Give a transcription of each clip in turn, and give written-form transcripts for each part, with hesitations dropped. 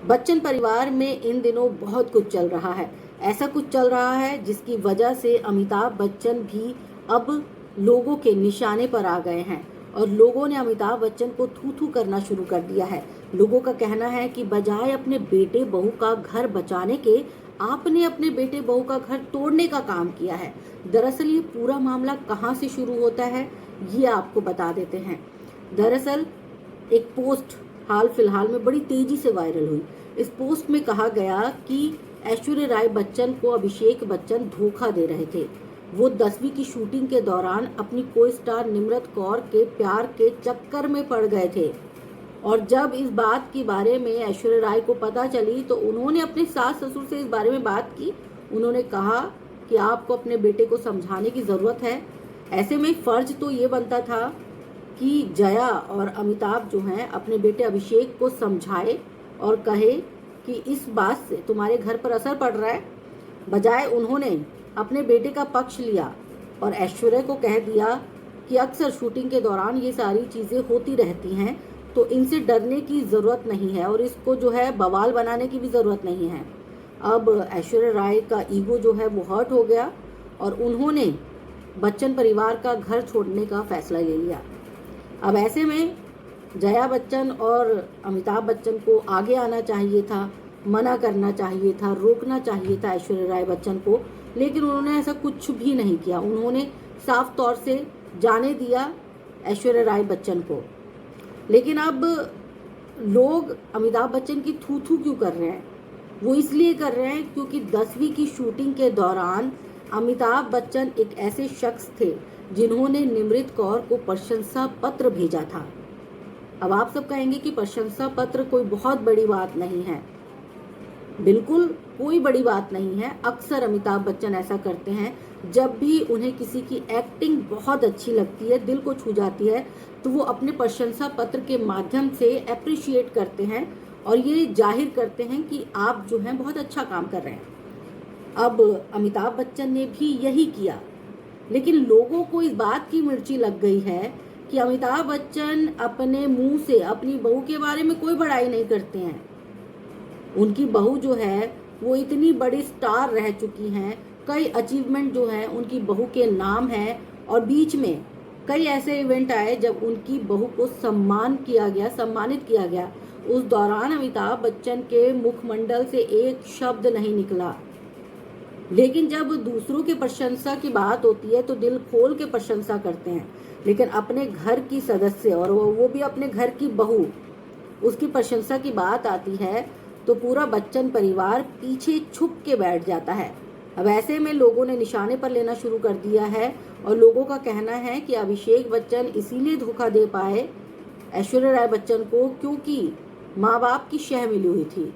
बच्चन परिवार में इन दिनों बहुत कुछ चल रहा है। ऐसा कुछ चल रहा है जिसकी वजह से अमिताभ बच्चन भी अब लोगों के निशाने पर आ गए हैं और लोगों ने अमिताभ बच्चन को थू थू करना शुरू कर दिया है। लोगों का कहना है कि बजाय अपने बेटे बहू का घर बचाने के आपने अपने बेटे बहू का घर तोड़ने का काम किया है। दरअसल ये पूरा मामला कहाँ से शुरू होता है ये आपको बता देते हैं। दरअसल एक पोस्ट हाल फिलहाल में बड़ी तेजी से वायरल हुई। इस पोस्ट में कहा गया कि ऐश्वर्या राय बच्चन को अभिषेक बच्चन धोखा दे रहे थे। वो 10वीं की शूटिंग के दौरान अपनी को स्टार निम्रत कौर के प्यार के चक्कर में पड़ गए थे और जब इस बात के बारे में ऐश्वर्या राय को पता चली तो उन्होंने अपने सास ससुर से इस बारे में बात की। उन्होंने कहा कि आपको अपने बेटे को समझाने की ज़रूरत है। ऐसे में फ़र्ज तो ये बनता था कि जया और अमिताभ जो हैं अपने बेटे अभिषेक को समझाए और कहे कि इस बात से तुम्हारे घर पर असर पड़ रहा है। बजाय उन्होंने अपने बेटे का पक्ष लिया और ऐश्वर्या को कह दिया कि अक्सर शूटिंग के दौरान ये सारी चीज़ें होती रहती हैं तो इनसे डरने की ज़रूरत नहीं है और इसको जो है बवाल बनाने की भी ज़रूरत नहीं है। अब ऐश्वर्या राय का ईगो जो है वो हर्ट हो गया और उन्होंने बच्चन परिवार का घर छोड़ने का फैसला ले लिया। अब ऐसे में जया बच्चन और अमिताभ बच्चन को आगे आना चाहिए था, मना करना चाहिए था, रोकना चाहिए था ऐश्वर्या राय बच्चन को, लेकिन उन्होंने ऐसा कुछ भी नहीं किया। उन्होंने साफ तौर से जाने दिया ऐश्वर्या राय बच्चन को। लेकिन अब लोग अमिताभ बच्चन की थू थू क्यों कर रहे हैं? वो इसलिए कर रहे हैं क्योंकि 10वीं की शूटिंग के दौरान अमिताभ बच्चन एक ऐसे शख्स थे जिन्होंने निम्रत कौर को प्रशंसा पत्र भेजा था। अब आप सब कहेंगे कि प्रशंसा पत्र कोई बहुत बड़ी बात नहीं है। बिल्कुल कोई बड़ी बात नहीं है। अक्सर अमिताभ बच्चन ऐसा करते हैं, जब भी उन्हें किसी की एक्टिंग बहुत अच्छी लगती है, दिल को छू जाती है, तो वो अपने प्रशंसा पत्र के माध्यम से अप्रिशिएट करते हैं और ये जाहिर करते हैं कि आप जो हैं बहुत अच्छा काम कर रहे हैं। अब अमिताभ बच्चन ने भी यही किया, लेकिन लोगों को इस बात की मिर्ची लग गई है कि अमिताभ बच्चन अपने मुंह से अपनी बहू के बारे में कोई बड़ाई नहीं करते हैं। उनकी बहू जो है वो इतनी बड़ी स्टार रह चुकी हैं, कई अचीवमेंट जो हैं उनकी बहू के नाम है और बीच में कई ऐसे इवेंट आए जब उनकी बहू को सम्मानित किया गया। उस दौरान अमिताभ बच्चन के मुखमंडल से एक शब्द नहीं निकला। लेकिन जब दूसरों की प्रशंसा की बात होती है तो दिल खोल के प्रशंसा करते हैं, लेकिन अपने घर की सदस्य और वो भी अपने घर की बहू, उसकी प्रशंसा की बात आती है तो पूरा बच्चन परिवार पीछे छुप के बैठ जाता है। अब ऐसे में लोगों ने निशाने पर लेना शुरू कर दिया है और लोगों का कहना है कि अभिषेक बच्चन इसीलिए धोखा दे पाए ऐश्वर्या राय बच्चन को क्योंकि माँ बाप की शह मिली हुई थी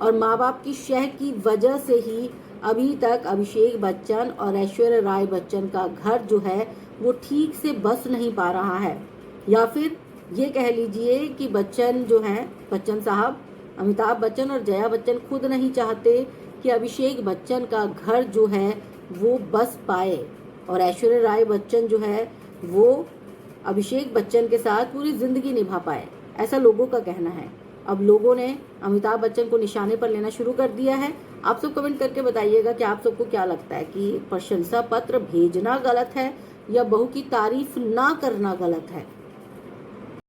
और माँ बाप की शह की वजह से ही अभी तक अभिषेक बच्चन और ऐश्वर्या राय बच्चन का घर जो है वो ठीक से बस नहीं पा रहा है। या फिर ये कह लीजिए कि बच्चन जो हैं, बच्चन साहब, अमिताभ बच्चन और जया बच्चन खुद नहीं चाहते कि अभिषेक बच्चन का घर जो है वो बस पाए और ऐश्वर्या राय बच्चन जो है वो अभिषेक बच्चन के साथ पूरी ज़िंदगी निभा पाए, ऐसा लोगों का कहना है। अब लोगों ने अमिताभ बच्चन को निशाने पर लेना शुरू कर दिया है। आप सब कमेंट करके बताइएगा कि आप सबको क्या लगता है कि प्रशंसा पत्र भेजना गलत है या बहू की तारीफ ना करना गलत है।